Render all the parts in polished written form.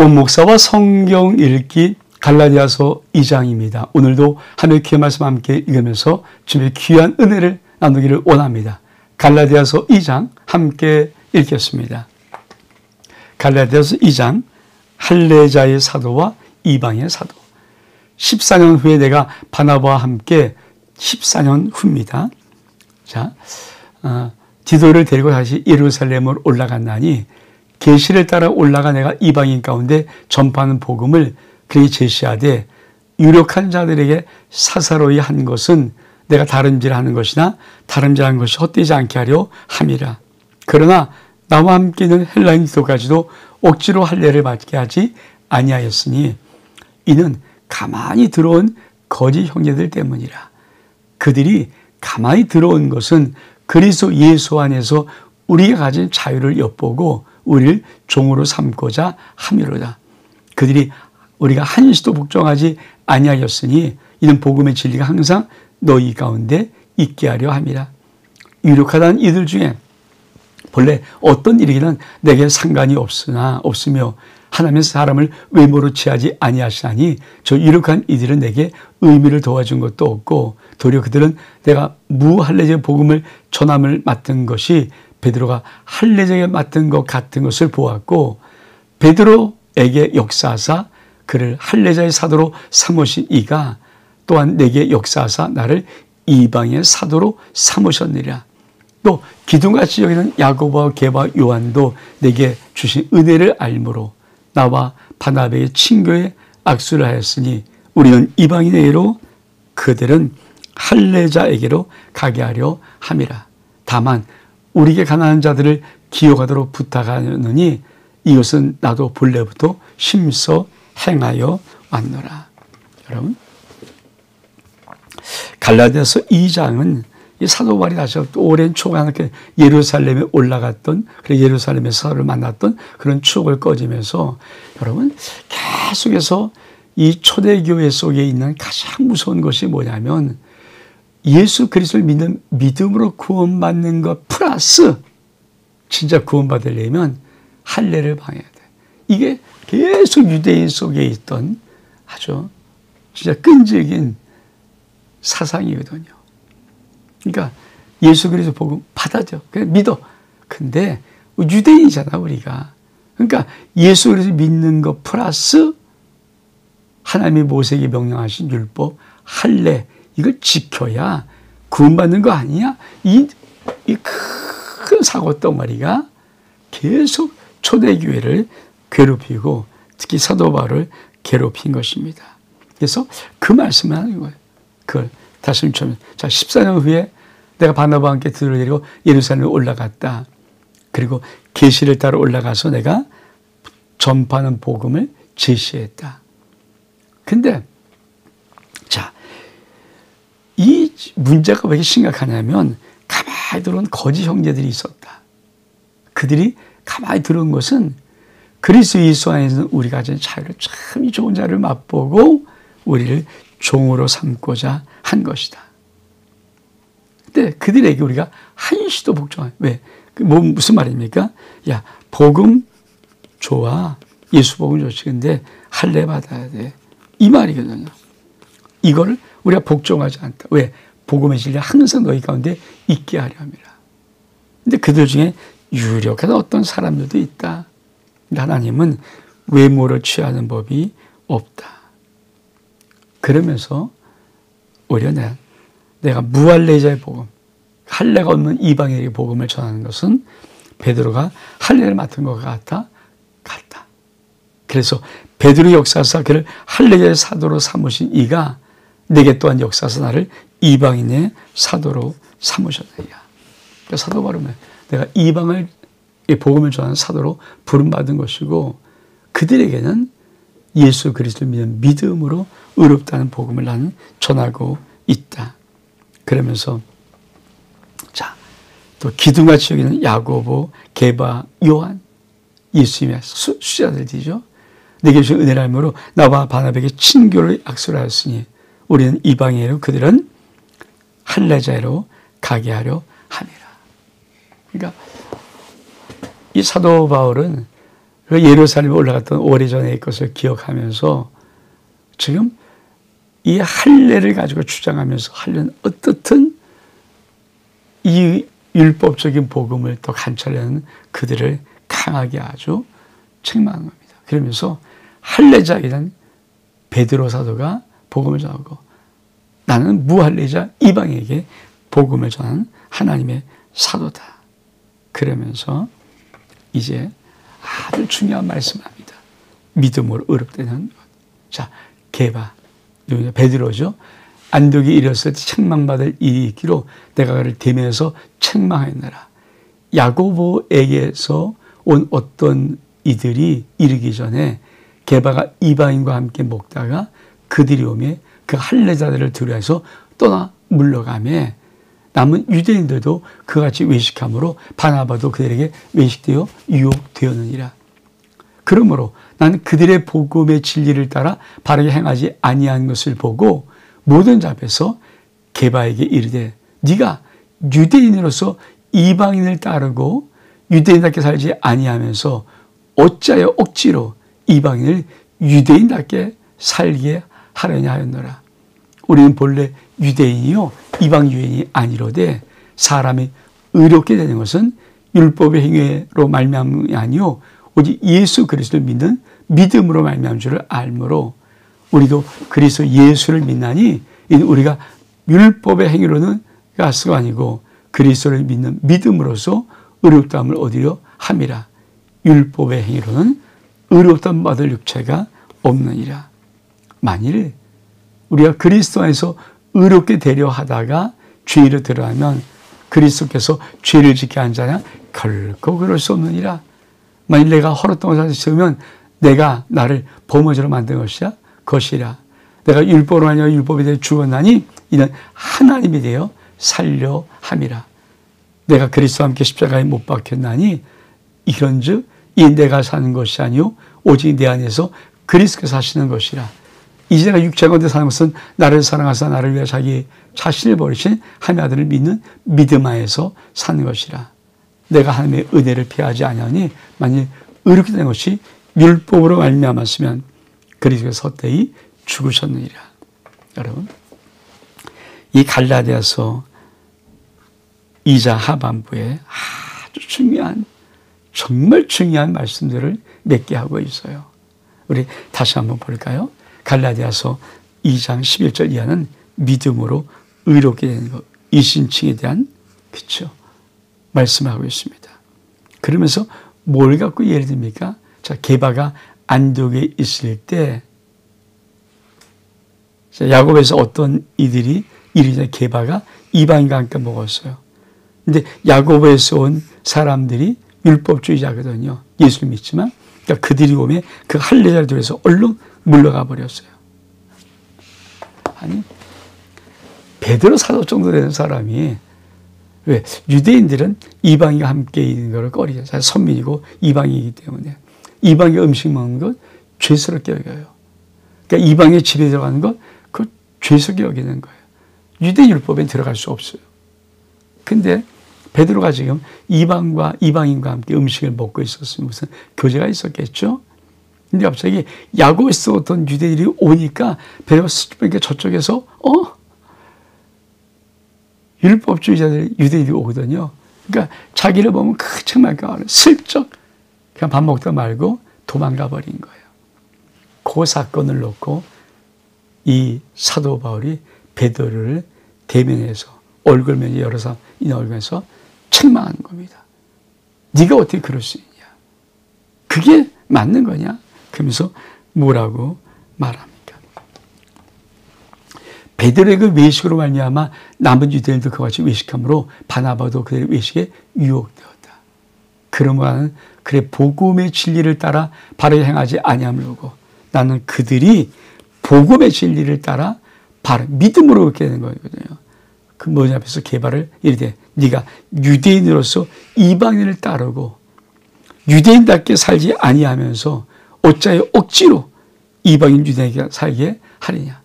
온 목사와 성경 읽기 갈라디아서 2장입니다. 오늘도 하나님의 귀한 말씀 함께 읽으면서 주님의 귀한 은혜를 나누기를 원합니다. 갈라디아서 2장 함께 읽겠습니다. 갈라디아서 2장 할례자의 사도와 이방의 사도. 14년 후에 내가 바나바와 함께 14년 후입니다. 자, 디도를 데리고 다시 예루살렘으로 올라갔나니 계시를 따라 올라가 내가 이방인 가운데 전파하는 복음을 그에게 제시하되 유력한 자들에게 사사로이 한 것은 내가 다름질하는 것이나 다름질하는 것이 헛되지 않게 하려 함이라. 그러나 나와 함께 있는 헬라인 디도까지도 억지로 할례를 받게 하지 아니하였으니 이는 가만히 들어온 거짓 형제들 때문이라. 그들이 가만히 들어온 것은 그리스도 예수 안에서 우리가 가진 자유를 엿보고 우리를 종으로 삼고자 함이로다. 그들이 우리가 한시도 복종하지 아니하였으니 이는 복음의 진리가 항상 너희 가운데 있게 하려 함이라. 유력하다는 이들 중에 본래 어떤 일이기는 내게 상관이 없으며 하나님의 사람을 외모로 취하지 아니하시나니 저 유력한 이들은 내게 의미를 도와준 것도 없고 도리어 그들은 내가 무할례자의 복음을 전함을 맡은 것이 베드로가 할례자에게 맡은 것 같은 것을 보았고 베드로에게 역사하사 그를 할례자의 사도로 삼으신 이가 또한 내게 역사하사 나를 이방의 사도로 삼으셨느니라. 또 기둥같이 여기는 야고보와 게바 요한도 내게 주신 은혜를 알므로 나와 바나바의 친교에 악수를 하였으니 우리는 이방인에게로 그들은 할례자에게로 가게 하려 함이라. 다만 우리에게 가난한 자들을 기억하도록 부탁하느니 이것은 나도 본래부터 심서 행하여 왔노라. 여러분, 갈라디아서 2장은 이 사도 바울이 다시 오랜 추억을 예루살렘에 올라갔던, 예루살렘에서 사도를 만났던 그런 추억을 꺼지면서 여러분 계속해서 이 초대교회 속에 있는 가장 무서운 것이 뭐냐면 예수 그리스도를 믿는 믿음으로 구원받는 것 플러스 진짜 구원받으려면 할례를 방해해야 돼. 이게 계속 유대인 속에 있던 아주 진짜 끈질긴 사상이거든요. 그러니까 예수 그리스도 복음 받아줘. 그냥 믿어. 근데 유대인이잖아 우리가. 그러니까 예수 그리스도 믿는 것 플러스 하나님이 모세에게 명령하신 율법, 할례 이걸 지켜야 구원받는 거 아니야? 이 큰 사고 덩어리가 계속 초대교회를 괴롭히고 특히 사도 바울을 괴롭힌 것입니다. 그래서 그 말씀을 하는 거예요. 그걸 다시 좀 자, 14년 후에 내가 바나바와 함께 디도를 데리고 예루살렘에 올라갔다. 그리고 계시를 따라 올라가서 내가 전파하는 복음을 제시했다. 근데 자, 이 문제가 왜 이렇게 심각하냐면 가만히 들어온 거짓 형제들이 있었다. 그들이 가만히 들어온 것은 그리스도 예수 안에서 우리가 가진 자유를 참 좋은 자유를 맛보고 우리를 종으로 삼고자 한 것이다. 근데 그들에게 우리가 한시도 복종하는 왜? 무슨 말입니까? 야, 복음 좋아. 예수 복음 좋지. 근데 할례 받아야 돼. 이 말이거든요. 이거를 우리가 복종하지 않다. 왜? 복음의 진리 항상 너희 가운데 있게 하려 함이라. 근데 그들 중에 유력한 어떤 사람들도 있다. 하나님은 외모를 취하는 법이 없다. 그러면서 오히려 내가 무할례자의 복음, 할례가 없는 이방인에게 복음을 전하는 것은 베드로가 할례를 맡은 것 같다. 그래서 베드로 역사사 그를 할례자의 사도로 삼으신 이가 내게 또한 역사사 나를 이방인의 사도로 삼으셨느냐. 그러니까 사도 바울은 내가 이방을 복음을 전하는 사도로 부름받은 것이고 그들에게는 예수 그리스도를 믿는 믿음으로 의롭다는 복음을 나는 전하고 있다. 그러면서 자, 또 기둥같이 여기는 야고보, 게바, 요한 예수님의 수자들이죠. 내게 주신 은혜를 알므로 나와 바나바에게 친교를 악수를 하였으니 우리는 이방인으로 그들은 할례자로 가게 하려 함이라. 그러니까 이 사도 바울은 예루살렘에 올라갔던 오래전의 것을 기억하면서 지금 이 할례를 가지고 주장하면서 하려는 어떻든 이 율법적인 복음을 또 관찰하는 그들을 강하게 아주 책망한 겁니다. 그러면서 할례자이란 베드로 사도가 복음을 전하고 나는 무할례자 이방에게 복음을 전하는 하나님의 사도다. 그러면서 이제 아주 중요한 말씀을 합니다. 믿음으로 의롭다는 것. 자, 게바, 베드로죠. 안독에 이르렀을 때 책망받을 일이 있기로 내가 그를 대면해서 책망하였노라. 야고보에게서 온 어떤 이들이 이르기 전에 게바가 이방인과 함께 먹다가 그들이 오매 그 할례자들을 두려워해서 떠나 물러가매 남은 유대인들도 그같이 외식함으로 바나바도 그들에게 외식되어 유혹되었느니라. 그러므로 나는 그들의 복음의 진리를 따라 바르게 행하지 아니한 것을 보고 모든 자 앞에서 게바에게 이르되 네가 유대인으로서 이방인을 따르고 유대인답게 살지 아니하면서 어찌하여 억지로 이방인을 유대인답게 살게 하려냐 하였노라. 우리는 본래 유대인이요 이방 유대인이 아니로되 사람이 의롭게 되는 것은 율법의 행위로 말미암음이 아니요 오직 예수 그리스도를 믿는 믿음으로 말미암은 줄을 알므로 우리도 그리스도 예수를 믿나니 이는 우리가 율법의 행위로는 가스가 아니고 그리스도를 믿는 믿음으로써 의롭다함을 얻으려 함이라. 율법의 행위로는 의롭다함 받을 육체가 없느니라. 만일 우리가 그리스도 안에서 의롭게 되려 하다가 죄를 들어가면 그리스도께서 죄를 짓게 한 자냐? 결코 그럴 수 없느니라. 만일 내가 헐었던 것을 지으면 내가 나를 범죄자로 만든 것이라. 내가 율법으로 아니라 율법에 대해 죽었나니 이는 하나님이 되어 살려 함이라. 내가 그리스도와 함께 십자가에 못 박혔나니 이런즉 이 내가 사는 것이 아니요 오직 내 안에서 그리스도께서 사시는 것이라. 이제 내가 육체 가운데 사는 것은 나를 사랑하사 나를 위해 자기 자신을 버리신 하나님의 아들을 믿는 믿음 안에서 사는 것이라. 내가 하나님의 은혜를 피하지 아니하니 만일 의롭게 된 것이 율법으로 말미암았으면 그리스도께서 헛되이 죽으셨느니라. 여러분, 이 갈라디아서 2장 하반부에 아주 중요한 정말 중요한 말씀들을 몇 개 하고 있어요. 우리 다시 한번 볼까요? 갈라디아서 2장 11절 이하는 믿음으로 의롭게 되는 것, 이신칭에 대한 그렇죠 말씀을 하고 있습니다. 그러면서 뭘 갖고 예를 듭니까? 자, 게바가 안독에 있을 때 야곱에서 어떤 이들이 이르자 게바가 이방인과 함께 먹었어요. 근데 야곱에서 온 사람들이 율법주의자거든요. 예수를 믿지만 그러니까 그들이 오면 그 할례자를 들여서 얼른 물러가 버렸어요. 아니 베드로 사도 정도 되는 사람이 왜 유대인들은 이방인과 함께 있는 것을 꺼리죠. 사실 선민이고 이방이기 때문에 이방의 음식 먹는 것 죄스럽게 여겨요. 그러니까 이방의 집에 들어가는 것 그 죄스럽게 여기는 거예요. 유대 율법엔 들어갈 수 없어요. 근데 베드로가 지금 이방인과 함께 음식을 먹고 있었으면 무슨 교제가 있었겠죠? 근데 갑자기 야고에서 어떤 유대인들이 오니까 베드로가 저쪽에서 율법주의자들 유대인들이 오거든요. 그러니까 자기를 보면 그 책망가 슬쩍 그냥 밥 먹다 말고 도망가 버린 거예요. 그 사건을 놓고 이 사도 바울이 베드로를 대면해서 얼굴면이 여러 사람 이 얼굴에서 책망하는 겁니다. 네가 어떻게 그럴 수 있냐? 그게 맞는 거냐? 그러면서 뭐라고 말합니까? 베드로의 그 외식으로 말미암아 남은 유대인도 그와 같이 외식함으로 바나바도 그들의 외식에 유혹되었다. 그러므로 그래 복음의 진리를 따라 바르게 행하지 아니함을 보고 나는 그들이 복음의 진리를 따라 바로 믿음으로 그렇게 되는 거거든요. 그 뭐냐 앞에서 게바를 이르되 네가 유대인으로서 이방인을 따르고 유대인답게 살지 아니하면서 어찌하여 억지로 이방인 유대인에게 살게 하느냐.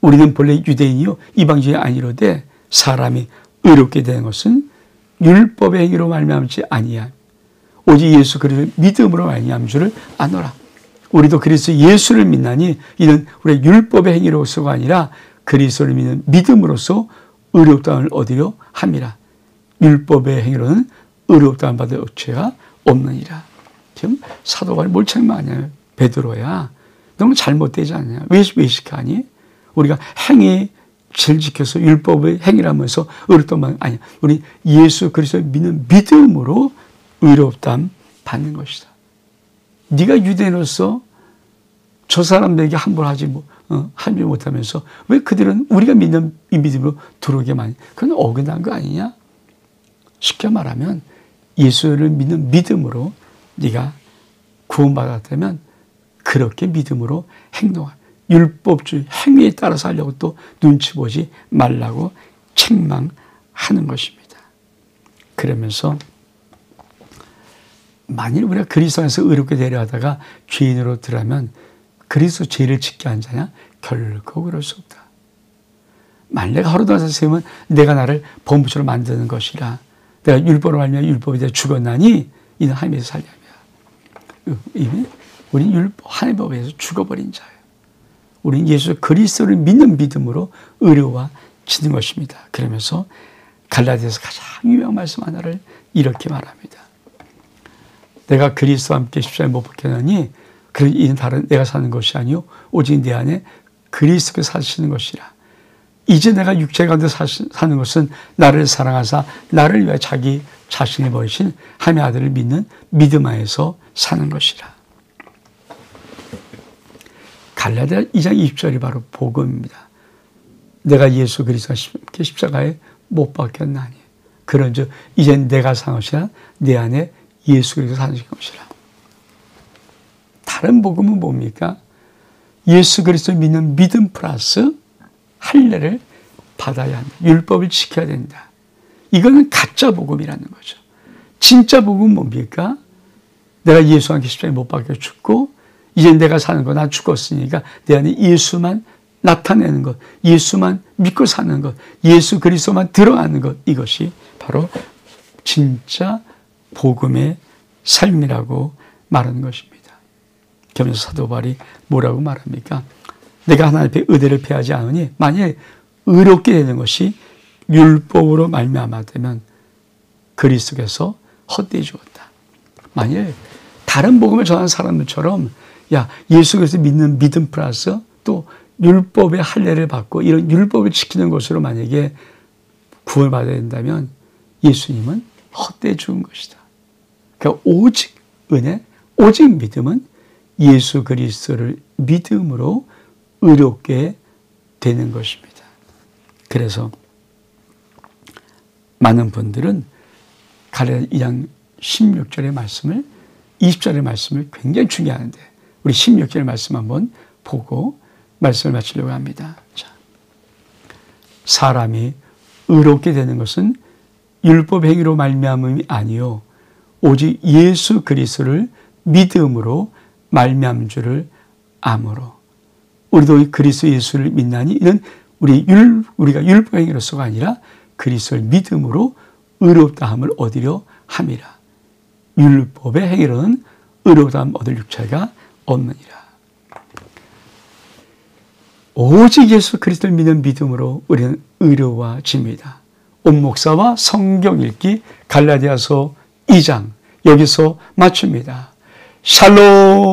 우리는 본래 유대인이요 이방인이 아니로되 사람이 의롭게 되는 것은 율법의 행위로 말미암지 아니함 오직 예수 그리스도를 믿음으로 말미암은 줄을 아노라. 우리도 그리스도 예수를 믿나니 이는 우리의 율법의 행위로서가 아니라 그리스도를 믿는 믿음으로써 의롭다함을 얻으려 함이라. 율법의 행위로는 의롭다함 받을 억체가 없느니라. 지금 사도 바울이 뭘 책망하냐. 베드로야, 너무 잘못되지 않냐. 왜 시켜하니? 우리가 행위 질 지켜서 율법의 행위라면서 의롭다함 아니야. 우리 예수 그리스도를 믿는 믿음으로 의롭다함 받는 것이다. 네가 유대인으로서 저 사람들에게 함부로 하지 못하면서 왜 그들은 우리가 믿는 이 믿음으로 들어오게 많이, 그건 어긋난 거 아니냐? 쉽게 말하면 예수를 믿는 믿음으로 네가 구원받았다면 그렇게 믿음으로 행동할, 율법주의 행위에 따라서 하려고 또 눈치 보지 말라고 책망하는 것입니다. 그러면서 만일 우리가 그리스도 안에서 의롭게 되려 하다가 죄인으로 들어가면 그리스도 죄를 짓게 한 자냐? 결코 그럴 수 없다. 만일 내가 허로단에서 세우면 내가 나를 범부처럼 만드는 것이라. 내가 율법으로 말미암아 율법에 대해 죽었나니 이는 하나님에서 살려면. 이미 우리는 율법, 하나님의 법에 의해서 죽어버린 자예요. 우리는 예수 그리스도를 믿는 믿음으로 의로워지는 것입니다. 그러면서 갈라디아서 가장 유명한 말씀 하나를 이렇게 말합니다. 내가 그리스도와 함께 십자가에 못 박혔나니 이는 다른 내가 사는 것이 아니요 오직 내 안에 그리스도께서 사시는 것이라. 이제 내가 육체 가운데 사는 것은 나를 사랑하사 나를 위해 자기 자신을 버리신 하나님의 아들을 믿는 믿음 안에서 사는 것이라. 갈라디아 2장 20절이 바로 복음입니다. 내가 예수 그리스도와 함께 십자가에 못 박혔나니 그런즉 이젠 내가 사는 것이라 내 안에 예수 그리스도 사는 것이라. 다른 복음은 뭡니까? 예수 그리스도를 믿는 믿음 플러스 할례를 받아야 한다. 율법을 지켜야 된다. 이거는 가짜 복음이라는 거죠. 진짜 복음은 뭡니까? 내가 예수와 함께 십자가에 못 박혀 죽고 이제 내가 사는 거, 난 죽었으니까 내 안에 예수만 나타내는 것, 예수만 믿고 사는 것, 예수 그리스도만 들어가는 것, 이것이 바로 진짜 복음의 삶이라고 말하는 것입니다. 그러면서 사도 바울이 뭐라고 말합니까? 내가 하나님 앞에 의대를 패하지 않으니 만일 의롭게 되는 것이 율법으로 말미암아 되면 그리스도께서 헛되이 죽었다. 만일 다른 복음을 전하는 사람들처럼 야 예수 그리스도 믿는 믿음 플러스 또 율법의 할례를 받고 이런 율법을 지키는 것으로 만약에 구원을 받아야 된다면 예수님은 헛되이 죽은 것이다. 그러니까 오직 은혜, 오직 믿음은 예수 그리스도를 믿음으로 의롭게 되는 것입니다. 그래서 많은 분들은 갈라디아 2장 16절의 말씀을 20절의 말씀을 굉장히 중요하는데 우리 16절의 말씀 한번 보고 말씀을 마치려고 합니다. 자, 사람이 의롭게 되는 것은 율법 행위로 말미암음이 아니요 오직 예수 그리스도를 믿음으로 말미암은 줄을 아므로. 우리도 그리스도 예수를 믿나니 이는 우리가 율법 행위로서가 아니라 그리스도를 믿음으로 의롭다함을 얻으려 함이라. 율법의 행위로는 의롭다함 얻을 육체가 없느니라. 오직 예수 그리스도를 믿는 믿음으로 우리는 의로워집니다. 온 목사와 성경 읽기 갈라디아서 2장 여기서 마칩니다. 샬롬.